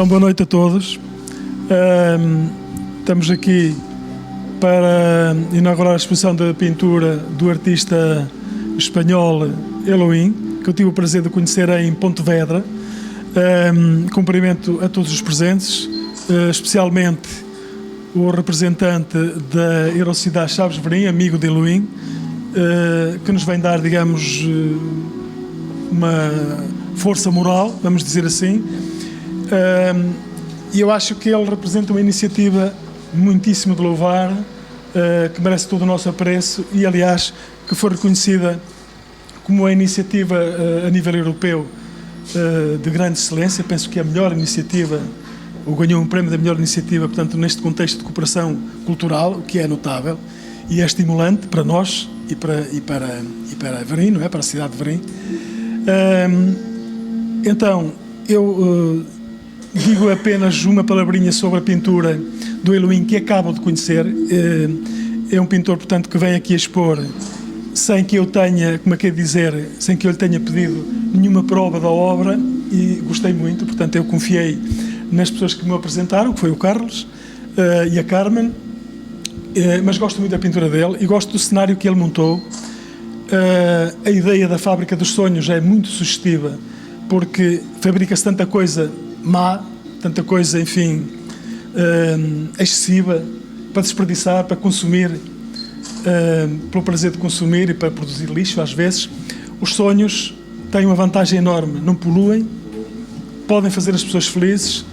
Então, boa noite a todos. Estamos aqui para inaugurar a exposição da pintura do artista espanhol Elohim, que eu tive o prazer de conhecer em Pontevedra. Cumprimento a todos os presentes, especialmente o representante da Eurocidade Chaves Verim, amigo de Elohim, que nos vem dar, digamos, uma força moral, vamos dizer assim. E eu acho que ele representa uma iniciativa muitíssimo de louvar, que merece todo o nosso apreço e, aliás, que foi reconhecida como a iniciativa a nível europeu de grande excelência. Penso que é a melhor iniciativa, ou ganhou um prémio da melhor iniciativa, portanto, neste contexto de cooperação cultural, o que é notável e é estimulante para nós e para Verim, não é? Para a cidade de Verim. Então, eu digo apenas uma palavrinha sobre a pintura do Elohim, que acabo de conhecer. É um pintor, portanto, que vem aqui a expor sem que eu tenha, como é que é dizer, sem que eu lhe tenha pedido nenhuma prova da obra, e gostei muito. Portanto, eu confiei nas pessoas que me apresentaram, que foi o Carlos e a Carmen, mas gosto muito da pintura dele e gosto do cenário que ele montou. A ideia da fábrica dos sonhos é muito sugestiva, porque fabrica-se tanta coisa má, tanta coisa, enfim, excessiva, para desperdiçar, para consumir, pelo prazer de consumir e para produzir lixo às vezes. Os sonhos têm uma vantagem enorme, não poluem, podem fazer as pessoas felizes,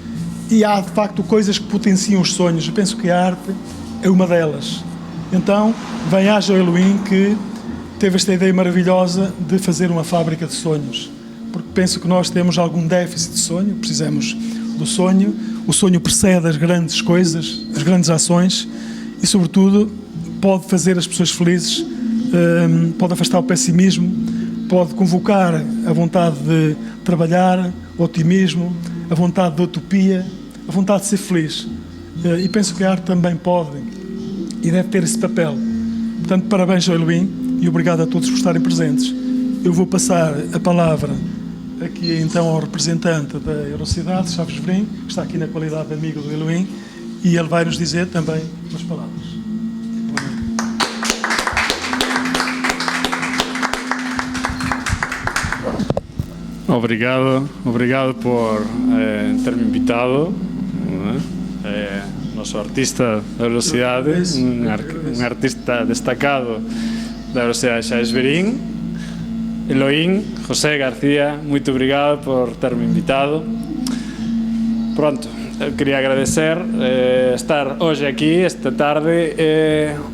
e há de facto coisas que potenciam os sonhos. Eu penso que a arte é uma delas. Então, bem-aja o Elohim, que teve esta ideia maravilhosa de fazer uma fábrica de sonhos, porque penso que nós temos algum déficit de sonho, precisamos do sonho. O sonho precede as grandes coisas, as grandes ações, e sobretudo pode fazer as pessoas felizes, pode afastar o pessimismo, pode convocar a vontade de trabalhar, o otimismo, a vontade de utopia, a vontade de ser feliz. E penso que a arte também pode e deve ter esse papel. Portanto, parabéns ao Elohim e obrigado a todos por estarem presentes. Eu vou passar a palavra aqui então ao representante da Eurocidade, Chaves Verim, que está aqui na qualidade de amigo do Elohim, e ele vai nos dizer também umas palavras. Obrigado por ter-me invitado. Nosso artista da Velocidade, um artista destacado da Velocidade Chaves Verim, Elohim, José García, muito obrigado por ter-me invitado. Pronto, eu queria agradecer estar hoje aqui, esta tarde.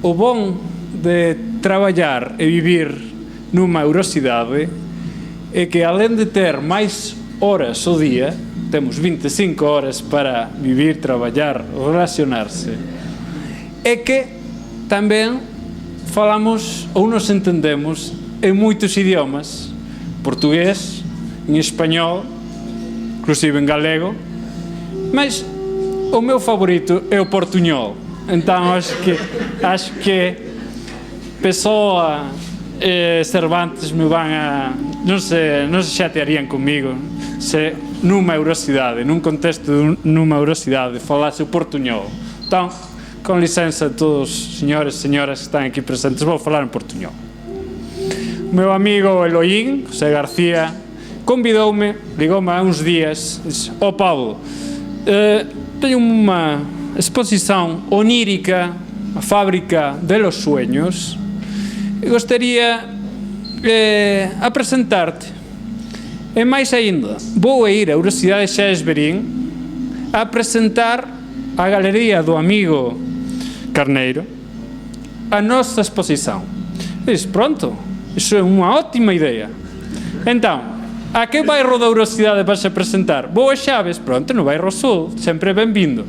O bom de trabalhar e viver numa Eurocidade é que, além de ter mais horas ao dia, temos 25 horas para viver, trabalhar, relacionar-se, é que também falamos ou nos entendemos em muitos idiomas: português, em espanhol, inclusive em galego, mas o meu favorito é o portunhol. Então acho que Pessoa Cervantes me vão a... não se chateariam comigo se numa Eurocidade, num contexto de numa Eurocidade, falasse o portunhol. Então, com licença de todos os senhores e senhoras que estão aqui presentes, vou falar em portunhol. O meu amigo Elohim, José García, convidou-me, ligou-me há uns dias, disse: "Ó Paulo, tenho uma exposição onírica, a Fábrica de los Sueños, e gostaria de apresentar-te. E mais ainda, vou ir à Eurocidade Chaves Verim a apresentar à galeria do amigo Carneiro a nossa exposição." Eu disse: "Pronto, isso é uma ótima ideia. Então, a que bairro da Eurocidade vais apresentar?" "Vou a Chaves." "Pronto, no bairro Sul, sempre é bem-vindo."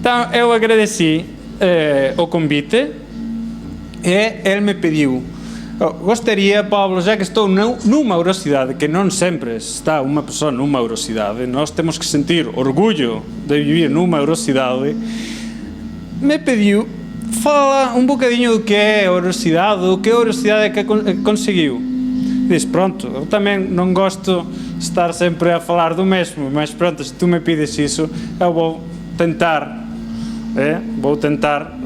Então, eu agradeci o convite e ele me pediu: "Gostaria, Pablo, já que estou numa Eurocidade, que não sempre está uma pessoa numa Eurocidade, nós temos que sentir orgulho de viver numa Eurocidade", me pediu: "Fala um bocadinho do que é a Eurocidade, o que a Eurocidade é que conseguiu." Diz, pronto, eu tamén non gosto de estar sempre a falar do mesmo, mas pronto, se tu me pides iso, eu vou tentar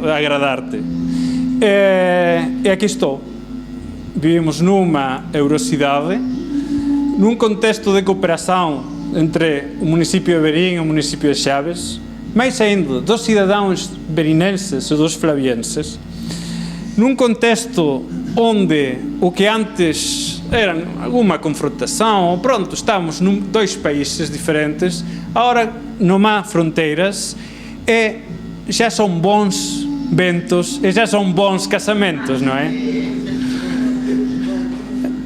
agradarte. E aquí estou. Vivimos nunha eurocidade, nun contexto de cooperación entre o municipio de Verín e o municipio de Chaves, máis ainda dos cidadáns verinenses e dos flavienses, nun contexto onde o que antes era alguma confrontação, pronto, estávamos em dois países diferentes, agora non há fronteiras e já são bons ventos e já são bons casamentos, não é?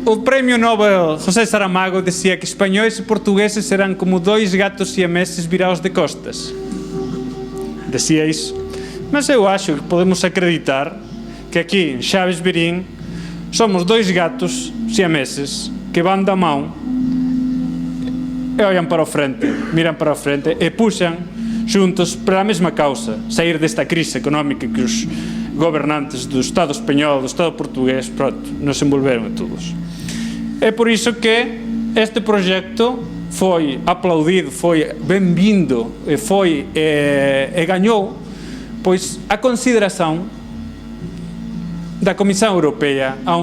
O Prémio Nobel José Saramago dizia que espanhóis e portugueses eram como dois gatos siameses virados de costas. Dizia isso. Mas eu acho que podemos acreditar que aqui em Chaves Verín somos dois gatos siameses que vão da mão e olham para o frente, miram para o frente e puxam juntos para a mesma causa, sair desta crise económica que os governantes do Estado espanhol, do Estado português, pronto, nos envolveram a todos. É por isso que este projeto foi aplaudido, foi bem-vindo e ganhou pois a consideração da Comissão Europeia há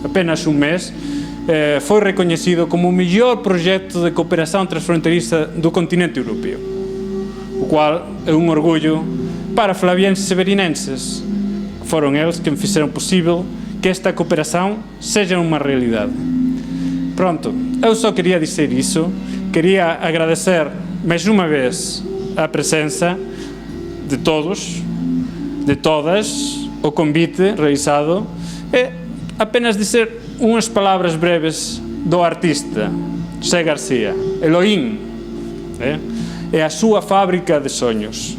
apenas um mês, foi reconhecido como o melhor projeto de cooperação transfronteiriça do continente europeu, o qual é um orgulho para flavienses e verinenses, que foram eles que fizeram possível que esta cooperação seja uma realidade. Pronto, eu só queria dizer isso, queria agradecer mais uma vez a presença de todos, de todas, o convite realizado e apenas dizer umas palavras breves do artista José García. Elohim é a súa fábrica de sonhos,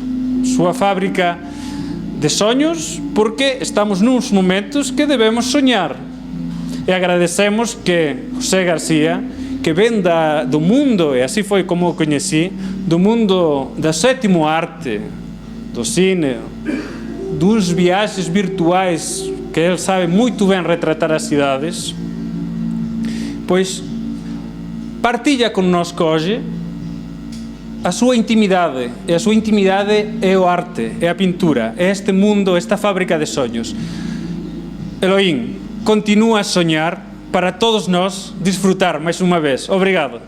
porque estamos nuns momentos que debemos soñar e agradecemos que José García, que ven do mundo, e así foi como o coñecí, do mundo da sétimo arte, do cine, dos viaxes virtuais, que ele sabe muito bem retratar as cidades, pois partilha connosco hoje a súa intimidade, e a súa intimidade é o arte, é a pintura, é este mundo, esta fábrica de sonhos. Elohim, continúa a soñar para todos nós disfrutar máis unha vez. Obrigado.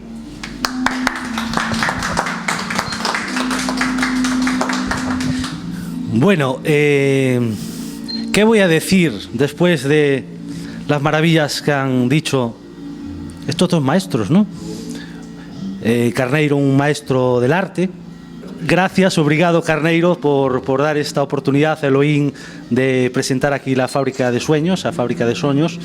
Bueno, ¿qué voy a decir después de las maravillas que han dicho estos dos maestros, ¿no? Carneiro, un maestro del arte. Gracias, obrigado Carneiro por dar esta oportunidad a Elohim de presentar aquí la fábrica de sueños, la fábrica de sueños.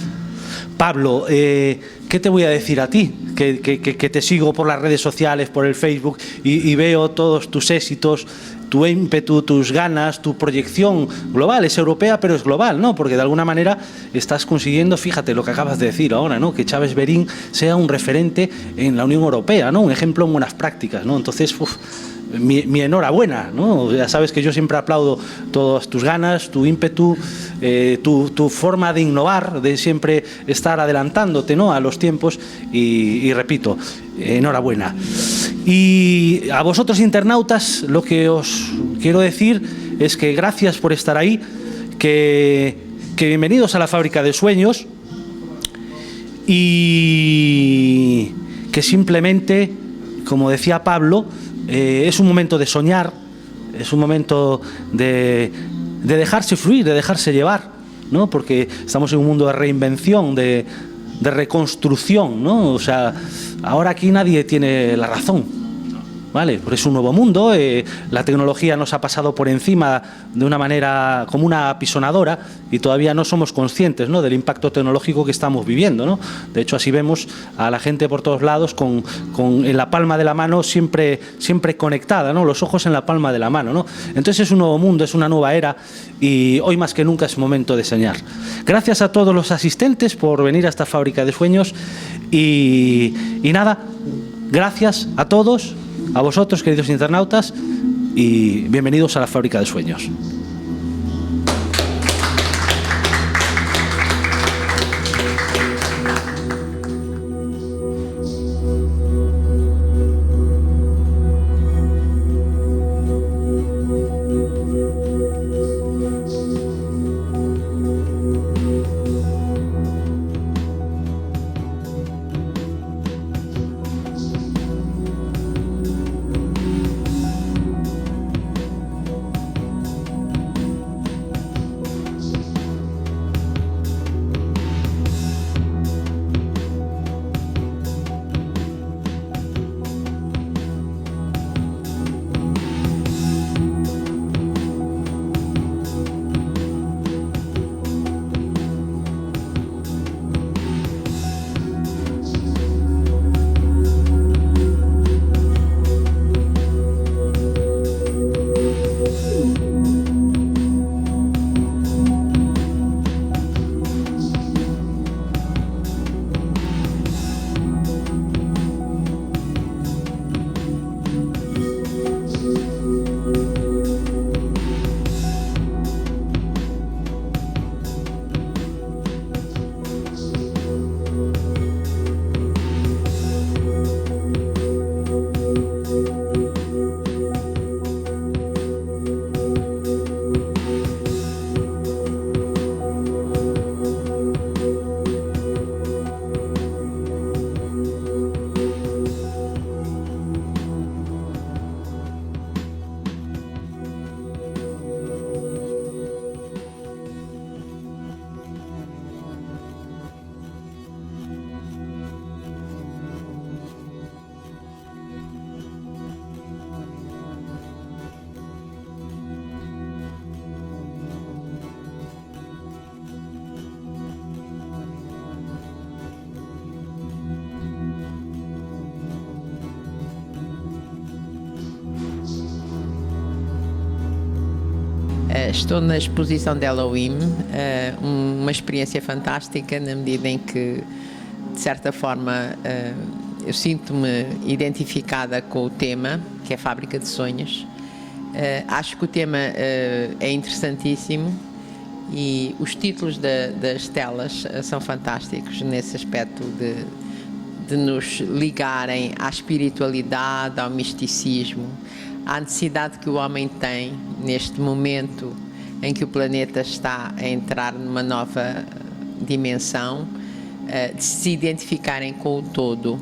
Pablo, ¿qué te voy a decir a ti? Que te sigo por las redes sociales, por el Facebook y veo todos tus éxitos, tu ímpetu, tus ganas, tu proyección global. Es europea, pero es global, ¿no? Porque de alguna manera estás consiguiendo, fíjate lo que acabas de decir ahora, ¿no? Que Chaves Verín sea un referente en la Unión Europea, ¿no? Un ejemplo en buenas prácticas, ¿no? Entonces, mi enhorabuena, ¿no? Ya sabes que yo siempre aplaudo todas tus ganas, tu ímpetu, tu forma de innovar, de siempre estar adelantándote, ¿no? A los tiempos y repito, enhorabuena. Y a vosotros internautas lo que os quiero decir es que gracias por estar ahí, que bienvenidos a la fábrica de sueños y que simplemente, como decía Pablo, es un momento de soñar, es un momento de dejarse fluir, de dejarse llevar, ¿no? Porque estamos en un mundo de reinvención, de reconstrucción, ¿no? O sea, ahora aquí nadie tiene la razón, ¿vale? Porque es un nuevo mundo, la tecnología nos ha pasado por encima de una manera como una apisonadora y todavía no somos conscientes, ¿no? Del impacto tecnológico que estamos viviendo, ¿no? De hecho, así vemos a la gente por todos lados en la palma de la mano siempre conectada, ¿no? Los ojos en la palma de la mano, ¿no? Entonces es un nuevo mundo, es una nueva era y hoy más que nunca es momento de soñar. Gracias a todos los asistentes por venir a esta fábrica de sueños y nada, gracias a todos, a vosotros, queridos internautas, y bienvenidos a la fábrica de sueños. Estou na exposição de Elohim, uma experiência fantástica na medida em que, de certa forma, eu sinto-me identificada com o tema, que é Fábrica de Sonhos. Acho que o tema é interessantíssimo e os títulos das telas são fantásticos nesse aspecto de nos ligarem à espiritualidade, ao misticismo, à necessidade que o homem tem neste momento em que o planeta está a entrar numa nova dimensão, de se identificarem com o todo.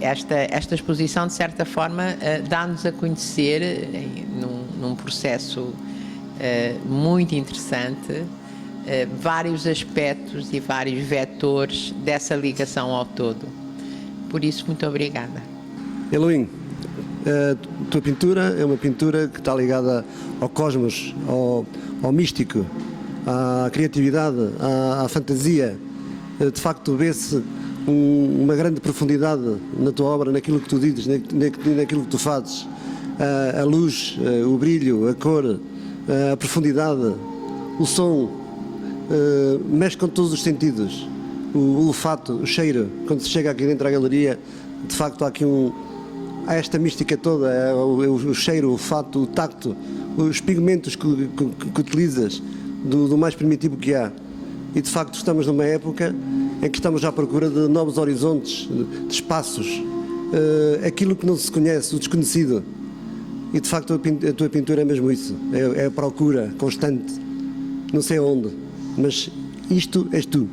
Esta exposição, de certa forma, dá-nos a conhecer, num processo muito interessante, vários aspectos e vários vetores dessa ligação ao todo. Por isso, muito obrigada. Elohim, a tua pintura é uma pintura que está ligada ao cosmos, ao místico, à criatividade, à fantasia. De facto, vê-se uma grande profundidade na tua obra, naquilo que tu dizes, naquilo que tu fazes. A luz, o brilho, a cor, a profundidade, o som, mexe com todos os sentidos. O olfato, o cheiro, quando se chega aqui dentro da galeria, de facto há aqui há esta mística toda, o cheiro, o olfato, o tacto, os pigmentos que utilizas, do mais primitivo que há. E de facto estamos numa época em que estamos à procura de novos horizontes, de espaços, aquilo que não se conhece, o desconhecido. E de facto a tua pintura é mesmo isso, é a procura constante, não sei onde, mas isto és tu.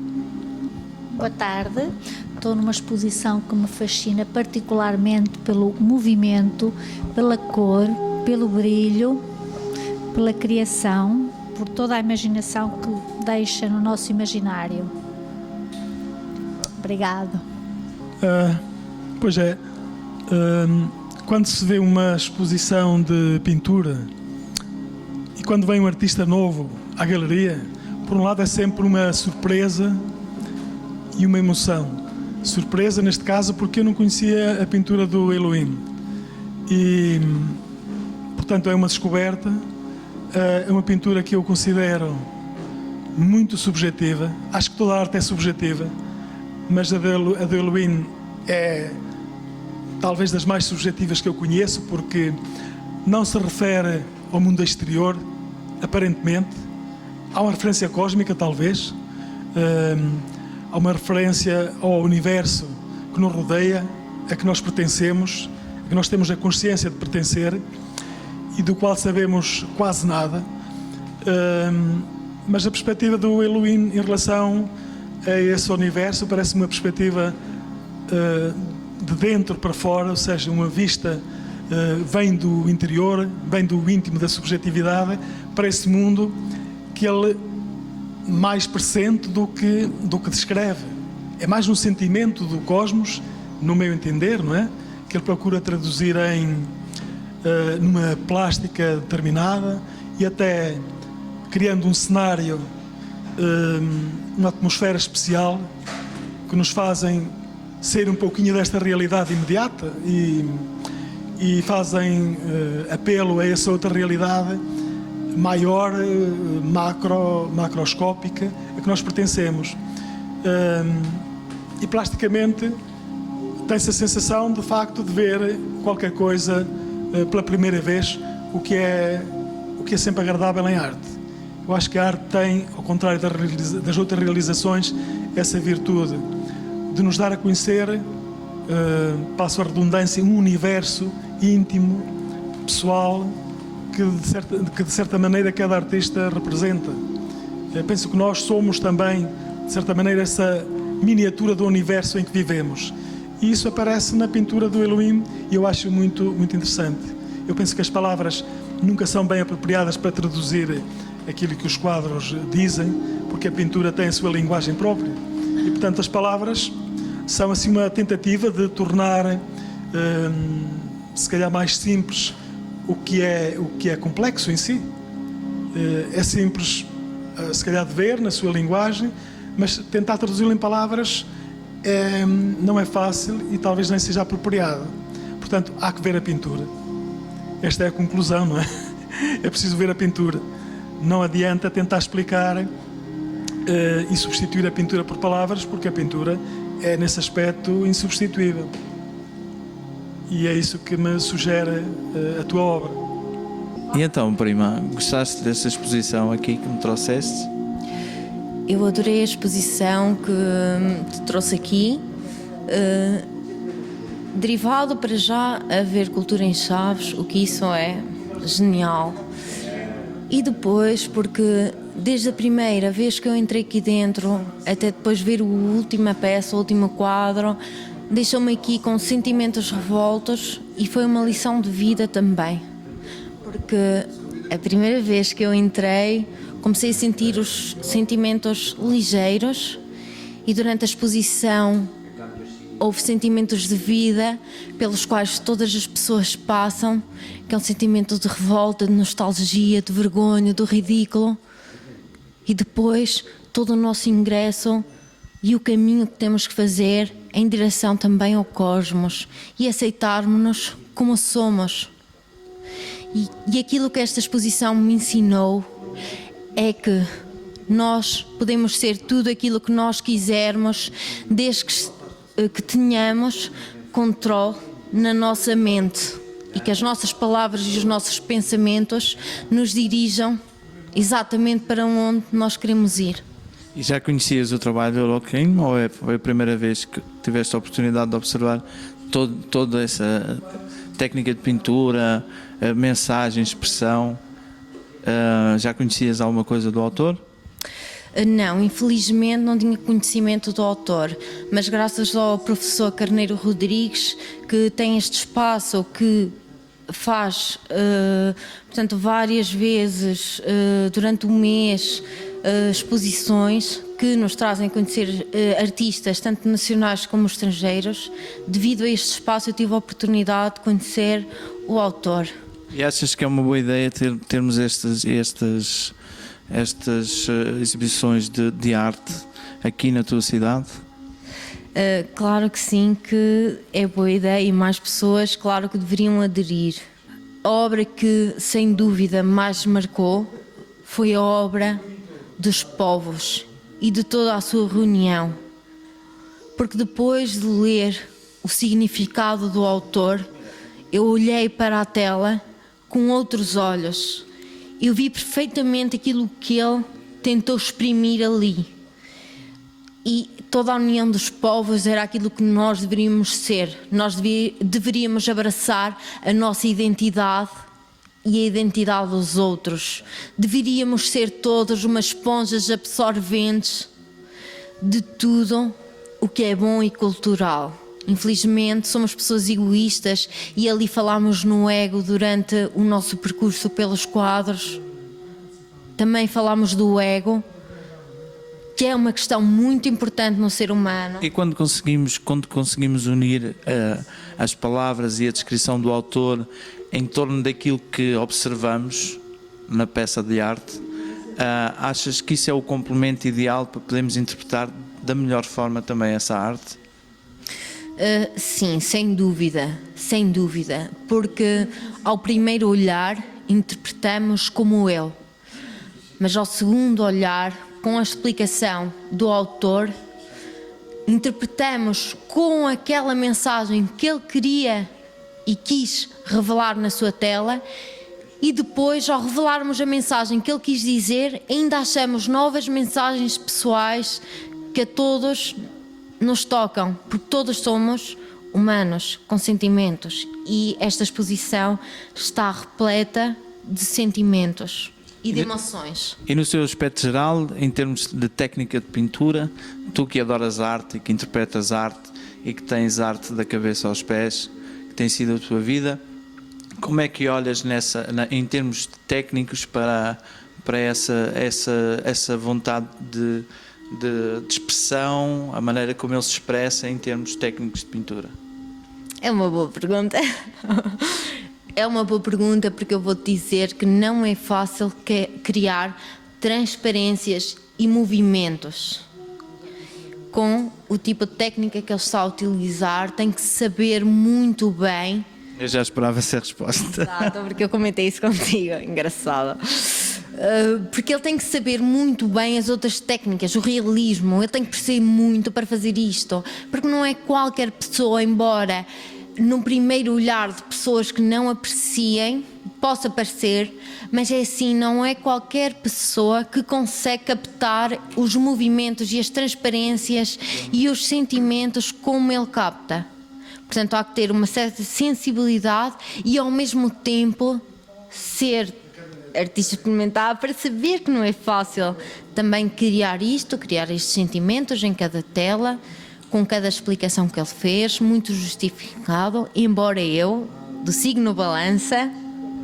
Boa tarde, estou numa exposição que me fascina particularmente pelo movimento, pela cor, pelo brilho, pela criação, por toda a imaginação que deixa no nosso imaginário. Obrigado. Pois é, quando se vê uma exposição de pintura e quando vem um artista novo à galeria, por um lado é sempre uma surpresa e uma emoção. Surpresa neste caso porque eu não conhecia a pintura do Elohim e, portanto, é uma descoberta. É uma pintura que eu considero muito subjetiva. Acho que toda a arte é subjetiva, mas a de Elohim é talvez das mais subjetivas que eu conheço, porque não se refere ao mundo exterior, aparentemente. Há uma referência cósmica, talvez. Há uma referência ao universo que nos rodeia, a que nós pertencemos, a que nós temos a consciência de pertencer e do qual sabemos quase nada. Mas a perspectiva do Elohim em relação a esse universo parece-me uma perspectiva de dentro para fora, ou seja, uma vista vem do interior, vem do íntimo, da subjetividade, para esse mundo que ele mais pressente do que descreve. É mais um sentimento do cosmos, no meu entender, não é? Que ele procura traduzir numa plástica determinada e até criando um cenário, uma atmosfera especial que nos fazem sair um pouquinho desta realidade imediata e fazem apelo a essa outra realidade maior, macroscópica, a que nós pertencemos. E plasticamente tem-se a sensação, de facto, de ver qualquer coisa pela primeira vez, o que é sempre agradável em arte. Eu acho que a arte tem, ao contrário das outras realizações, essa virtude de nos dar a conhecer, passo a redundância, um universo íntimo, pessoal, que de certa maneira cada artista representa. Eu penso que nós somos também, de certa maneira, essa miniatura do universo em que vivemos. E isso aparece na pintura do Elohim e eu acho muito, muito interessante. Eu penso que as palavras nunca são bem apropriadas para traduzir aquilo que os quadros dizem, porque a pintura tem a sua linguagem própria. E, portanto, as palavras são assim uma tentativa de tornar, se calhar, mais simples o que é complexo em si. É simples, se calhar, de ver na sua linguagem, mas tentar traduzi-lo em palavras não é fácil e talvez nem seja apropriado. Portanto, há que ver a pintura. Esta é a conclusão, não é? É preciso ver a pintura. Não adianta tentar explicar e substituir a pintura por palavras, porque a pintura é, nesse aspecto, insubstituível. E é isso que me sugere a tua obra. E então, prima, gostaste dessa exposição aqui que me trouxeste? Eu adorei a exposição que te trouxe aqui. Derivado para já a ver cultura em Chaves, o que isso é genial. E depois, porque desde a primeira vez que eu entrei aqui dentro, até depois ver a última peça, o último quadro, deixou-me aqui com sentimentos revoltos e foi uma lição de vida também. Porque a primeira vez que eu entrei, comecei a sentir os sentimentos ligeiros e durante a exposição houve sentimentos de vida pelos quais todas as pessoas passam, que é um sentimento de revolta, de nostalgia, de vergonha, do ridículo. E depois todo o nosso ingresso e o caminho que temos que fazer em direção também ao cosmos e aceitarmos-nos como somos. E aquilo que esta exposição me ensinou é que nós podemos ser tudo aquilo que nós quisermos, desde que tenhamos controle na nossa mente e que as nossas palavras e os nossos pensamentos nos dirijam exatamente para onde nós queremos ir. E já conhecias o trabalho do Eloquim ou foi a primeira vez que tiveste a oportunidade de observar toda essa técnica de pintura, mensagem, expressão? Já conhecias alguma coisa do autor? Não, infelizmente não tinha conhecimento do autor, mas graças ao professor Carneiro Rodrigues, que tem este espaço, que faz, portanto, várias vezes durante o mês exposições que nos trazem a conhecer artistas, tanto nacionais como estrangeiros. Devido a este espaço eu tive a oportunidade de conhecer o autor. E achas que é uma boa ideia termos estas exibições de arte aqui na tua cidade? Claro que sim, que é boa ideia e mais pessoas, claro que deveriam aderir. A obra que, sem dúvida, mais marcou foi a obra dos povos e de toda a sua reunião. Porque depois de ler o significado do autor, eu olhei para a tela com outros olhos. Eu vi perfeitamente aquilo que ele tentou exprimir ali. E toda a união dos povos era aquilo que nós deveríamos ser. Nós deveríamos abraçar a nossa identidade e a identidade dos outros. Deveríamos ser todos umas esponjas absorventes de tudo o que é bom e cultural. Infelizmente somos pessoas egoístas e ali falámos no ego durante o nosso percurso pelos quadros. Também falámos do ego, que é uma questão muito importante no ser humano. E quando conseguimos unir as palavras e a descrição do autor em torno daquilo que observamos na peça de arte, achas que isso é o complemento ideal para podermos interpretar da melhor forma também essa arte? Sim, sem dúvida, porque ao primeiro olhar interpretamos como ele, mas ao segundo olhar, com a explicação do autor, interpretamos com aquela mensagem que ele queria e quis revelar na sua tela, e depois, ao revelarmos a mensagem que ele quis dizer, ainda achamos novas mensagens pessoais que a todos nos tocam, porque todos somos humanos, com sentimentos, e esta exposição está repleta de sentimentos e de emoções. E no seu aspecto geral, em termos de técnica de pintura, tu que adoras arte e que interpretas arte e que tens arte da cabeça aos pés, que tem sido a tua vida, como é que olhas em termos técnicos para essa vontade de expressão, a maneira como ele se expressa em termos técnicos de pintura? É uma boa pergunta. É uma boa pergunta, porque eu vou-te dizer que não é fácil criar transparências e movimentos. Com o tipo de técnica que ele está a utilizar, tem que saber muito bem. Eu já esperava essa resposta. Exato, porque eu comentei isso contigo, engraçado. Porque ele tem que saber muito bem as outras técnicas, o realismo, ele tem que perceber muito para fazer isto, porque não é qualquer pessoa, embora num primeiro olhar de pessoas que não apreciem, possa parecer, mas é assim, não é qualquer pessoa que consegue captar os movimentos e as transparências e os sentimentos como ele capta. Portanto, há que ter uma certa sensibilidade e ao mesmo tempo ser artista experimental para saber que não é fácil também criar estes sentimentos em cada tela, com cada explicação que ele fez, muito justificado, embora eu, do signo Balança,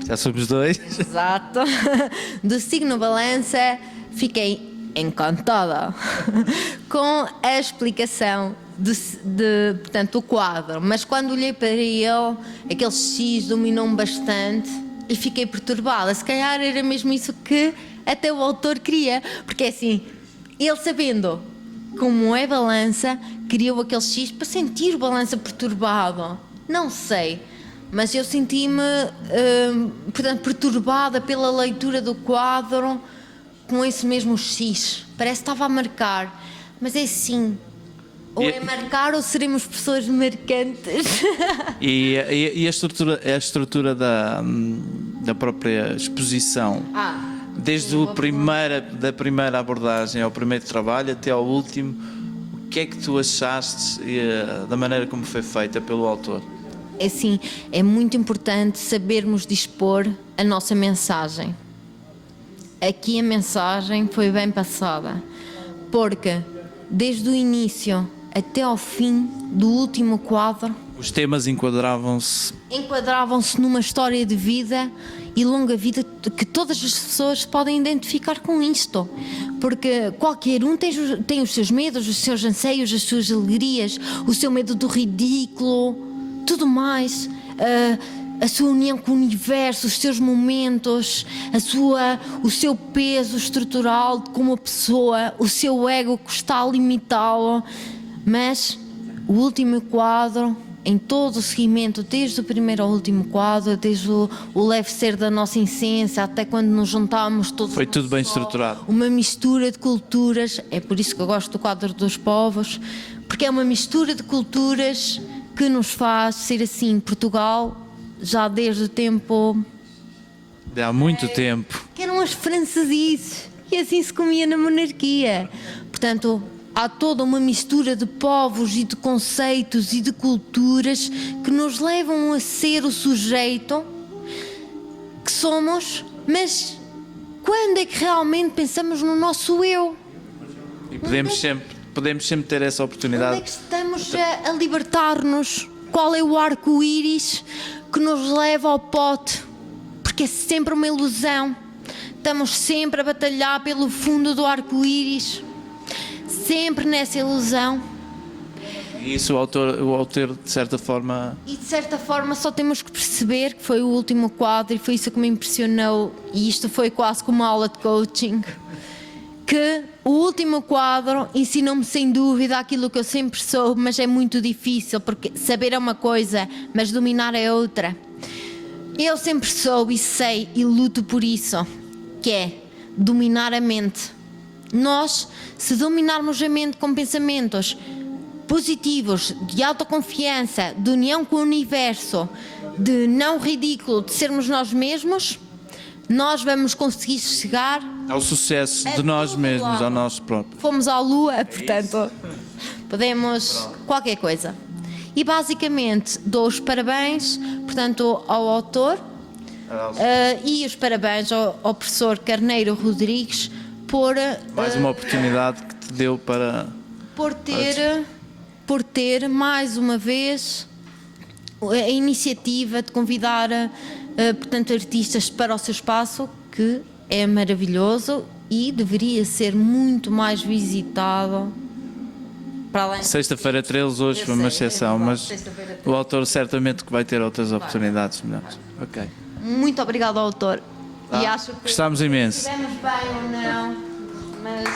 Já somos dois. exato, do signo Balança, fiquei encantada com a explicação portanto, do quadro, mas quando olhei para ele, aquele X dominou-me bastante e fiquei perturbada. Se calhar era mesmo isso que até o autor queria, porque assim, ele sabendo como é Balança, criou aquele X para sentir o Balança perturbado. Não sei, mas eu senti-me portanto, perturbada pela leitura do quadro com esse mesmo X. Parece que estava a marcar, mas é assim, ou é marcar ou seremos pessoas marcantes. E a estrutura da própria exposição, desde da primeira abordagem ao primeiro trabalho até ao último, o que é que tu achaste da maneira como foi feita pelo autor? É assim, é muito importante sabermos dispor a nossa mensagem. Aqui a mensagem foi bem passada, porque desde o início até ao fim do último quadro, Os temas enquadravam-se numa história de vida e longa vida que todas as pessoas podem identificar com isto, porque qualquer um tem os seus medos, os seus anseios, as suas alegrias, o seu medo do ridículo, tudo mais, a sua união com o universo, os seus momentos, o seu peso estrutural como pessoa, o seu ego que está a limitá-lo. Mas o último quadro, em todo o seguimento, desde o primeiro ao último quadro, desde o leve ser da nossa essência até quando nos juntámos todos, foi tudo bem estruturado. uma mistura de culturas. É por isso que eu gosto do quadro dos povos, porque é uma mistura de culturas que nos faz ser assim. Portugal, já desde o tempo, Há muito tempo. que eram as francesices, e assim se comia na monarquia. Portanto, há toda uma mistura de povos e de conceitos e de culturas que nos levam a ser o sujeito que somos, mas quando é que realmente pensamos no nosso eu? E podemos sempre ter essa Quando é oportunidade. que estamos a libertar-nos? Qual é o arco-íris que nos leva ao pote? Porque é sempre uma ilusão. Estamos sempre a batalhar pelo fundo do arco-íris, sempre nessa ilusão. E isso o autor de certa forma... E de certa forma só temos que perceber que foi o último quadro, e foi isso que me impressionou, e isto foi quase como uma aula de coaching, que o último quadro ensinou-me sem dúvida aquilo que eu sempre soube, mas é muito difícil, porque saber é uma coisa, mas dominar é outra. Eu sempre soube e sei e luto por isso, que é dominar a mente. Nós, se dominarmos a mente com pensamentos positivos, de autoconfiança, de união com o universo, de não ridículo, de sermos nós mesmos, nós vamos conseguir chegar ao sucesso de nós mesmos, ao nosso próprio. Fomos à Lua, portanto, podemos qualquer coisa. E basicamente dou os parabéns, portanto, ao autor e os parabéns ao professor Carneiro Rodrigues por Mais uma oportunidade que te deu para... por ter mais uma vez a iniciativa de convidar portanto, artistas para o seu espaço, que é maravilhoso e deveria ser muito mais visitado. Para além de... Sexta-feira 13, hoje foi uma exceção, mas o autor certamente que vai ter outras oportunidades melhores. Ok. Muito obrigado ao autor. E acho que Gostámos imenso. estivemos bem ou não, mas